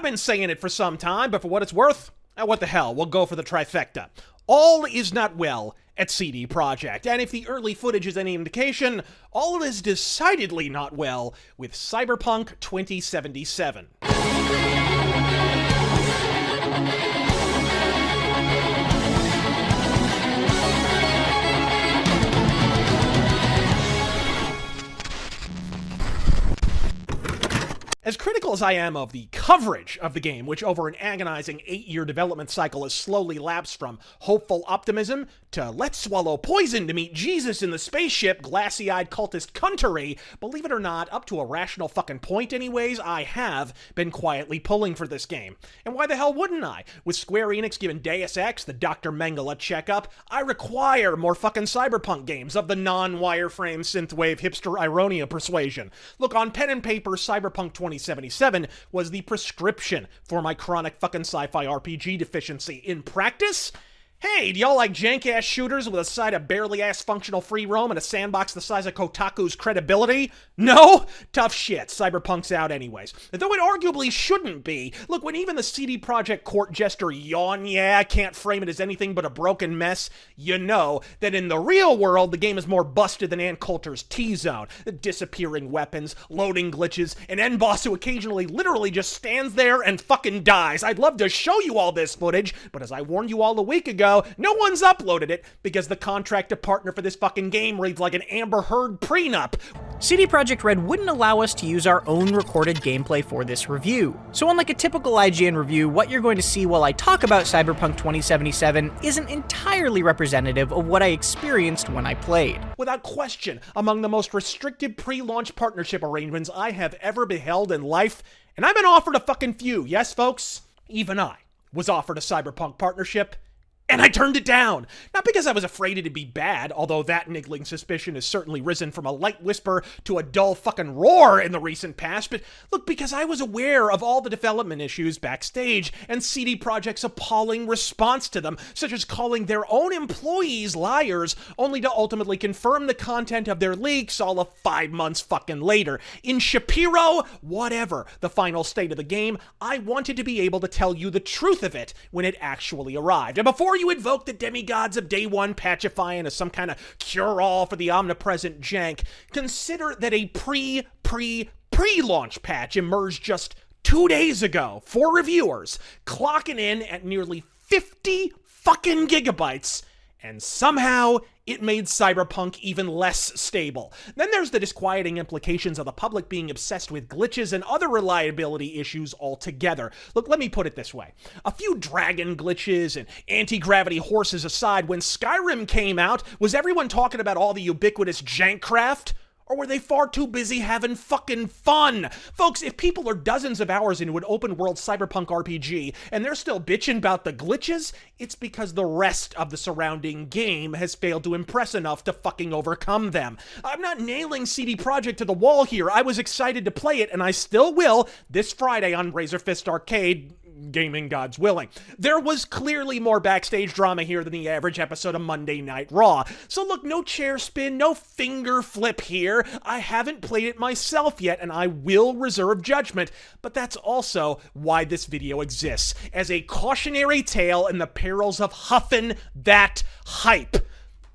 I've been saying it for some time, but for what it's worth, what the hell, we'll go for the trifecta. All is not well at CD Projekt, and if the early footage is any indication, all is decidedly not well with Cyberpunk 2077. As critical as I am of the coverage of the game, which over an agonizing 8-year development cycle has slowly lapsed from hopeful optimism to let's swallow poison to meet Jesus in the spaceship, glassy-eyed cultist cuntery, believe it or not, up to a rational fucking point anyways, I have been quietly pulling for this game. And why the hell wouldn't I? With Square Enix giving Deus Ex the Dr. Mengele checkup, I require more fucking Cyberpunk games of the non-wireframe synthwave hipster ironia persuasion. Look, on pen and paper, Cyberpunk 2077 was the prescription for my chronic fucking sci-fi RPG deficiency. In practice, hey, do y'all like jank-ass shooters with a side of barely-ass functional free roam and a sandbox the size of Kotaku's credibility? No? Tough shit. Cyberpunk's out anyways. Though it arguably shouldn't be. Look, when even the CD Projekt court jester can't frame it as anything but a broken mess, you know that in the real world, the game is more busted than Ann Coulter's T-Zone. Disappearing weapons, loading glitches, an end boss who occasionally literally just stands there and fucking dies. I'd love to show you all this footage, but as I warned you all a week ago, no one's uploaded it because the contract to partner for this fucking game reads like an Amber Heard prenup. CD Projekt Red wouldn't allow us to use our own recorded gameplay for this review. So unlike a typical IGN review, what you're going to see while I talk about Cyberpunk 2077 isn't entirely representative of what I experienced when I played. Without question, among the most restrictive pre-launch partnership arrangements I have ever beheld in life, and I've been offered a fucking few, yes folks? Even I was offered a Cyberpunk partnership, and I turned it down. Not because I was afraid it'd be bad, although that niggling suspicion has certainly risen from a light whisper to a dull fucking roar in the recent past, but look, because I was aware of all the development issues backstage and CD Projekt's appalling response to them, such as calling their own employees liars, only to ultimately confirm the content of their leaks all of 5 months fucking later. In Shapiro, whatever the final state of the game, I wanted to be able to tell you the truth of it when it actually arrived. And before you invoke the demigods of Day One patchifying as some kind of cure-all for the omnipresent jank, consider that a pre-launch patch emerged just 2 days ago for reviewers, clocking in at nearly 50 fucking gigabytes, and somehow it made Cyberpunk even less stable. Then there's the disquieting implications of the public being obsessed with glitches and other reliability issues altogether. Look, let me put it this way. A few dragon glitches and anti-gravity horses aside, when Skyrim came out, was everyone talking about all the ubiquitous jankcraft? Or were they far too busy having fucking fun? Folks, if people are dozens of hours into an open-world cyberpunk RPG and they're still bitching about the glitches, it's because the rest of the surrounding game has failed to impress enough to fucking overcome them. I'm not nailing CD Projekt to the wall here. I was excited to play it, and I still will this Friday on Razor Fist Arcade. Gaming gods willing. There was clearly more backstage drama here than the average episode of Monday Night Raw. So look, no chair spin, no finger flip here. I haven't played it myself yet, and I will reserve judgment, but that's also why this video exists, as a cautionary tale in the perils of huffing that hype.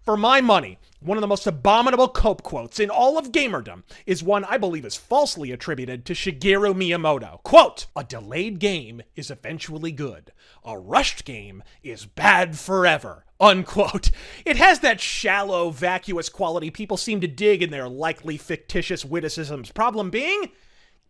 For my money, one of the most abominable cope quotes in all of gamerdom is one I believe is falsely attributed to Shigeru Miyamoto. Quote, "A delayed game is eventually good. A rushed game is bad forever." Unquote. It has that shallow, vacuous quality people seem to dig in their likely fictitious witticisms. Problem being,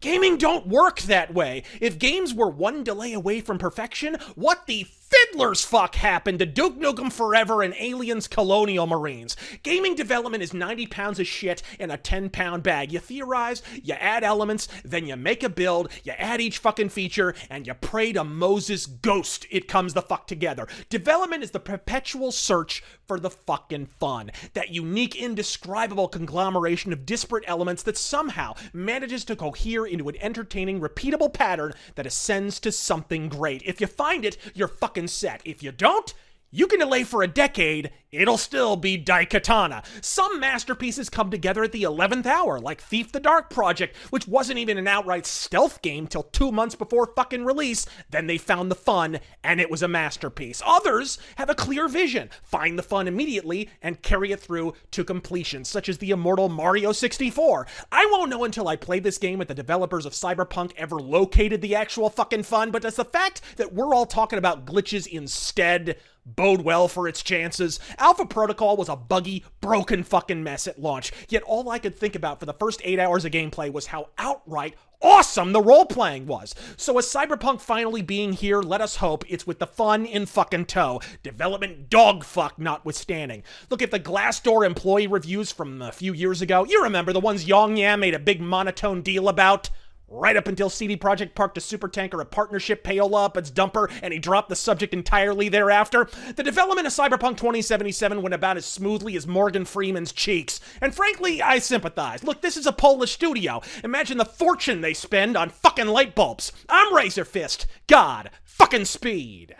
gaming don't work that way. If games were one delay away from perfection, what the fiddler's fuck happened to Duke Nukem Forever and Aliens Colonial Marines? Gaming development is 90 pounds of shit in a 10-pound bag. You theorize, you add elements, then you make a build, you add each fucking feature, and you pray to Moses' ghost it comes the fuck together. Development is the perpetual search for the fucking fun. That unique, indescribable conglomeration of disparate elements that somehow manages to cohere into an entertaining, repeatable pattern that ascends to something great. If you find it, you're fucking set. If you don't, You can delay for a decade, it'll still be Daikatana. Some masterpieces come together at the 11th hour, like Thief the Dark Project, which wasn't even an outright stealth game till 2 months before fucking release. Then they found the fun, and it was a masterpiece. Others have a clear vision, find the fun immediately, and carry it through to completion, such as the immortal Mario 64. I won't know until I play this game if the developers of Cyberpunk ever located the actual fucking fun, but does the fact that we're all talking about glitches instead bode well for its chances? Alpha Protocol was a buggy, broken fucking mess at launch, yet all I could think about for the first 8 hours of gameplay was how outright awesome the role-playing was. So as Cyberpunk finally being here, let us hope it's with the fun in fucking tow. Development dogfuck notwithstanding. Look at the Glassdoor employee reviews from a few years ago. You remember the ones Yong-Yam made a big monotone deal about? Right up until CD Projekt parked a supertanker of partnership payola up its dumper, and he dropped the subject entirely thereafter. The development of Cyberpunk 2077 went about as smoothly as Morgan Freeman's cheeks. And frankly, I sympathize. Look, this is a Polish studio. Imagine the fortune they spend on fucking light bulbs. I'm Razor Fist. God, fucking speed.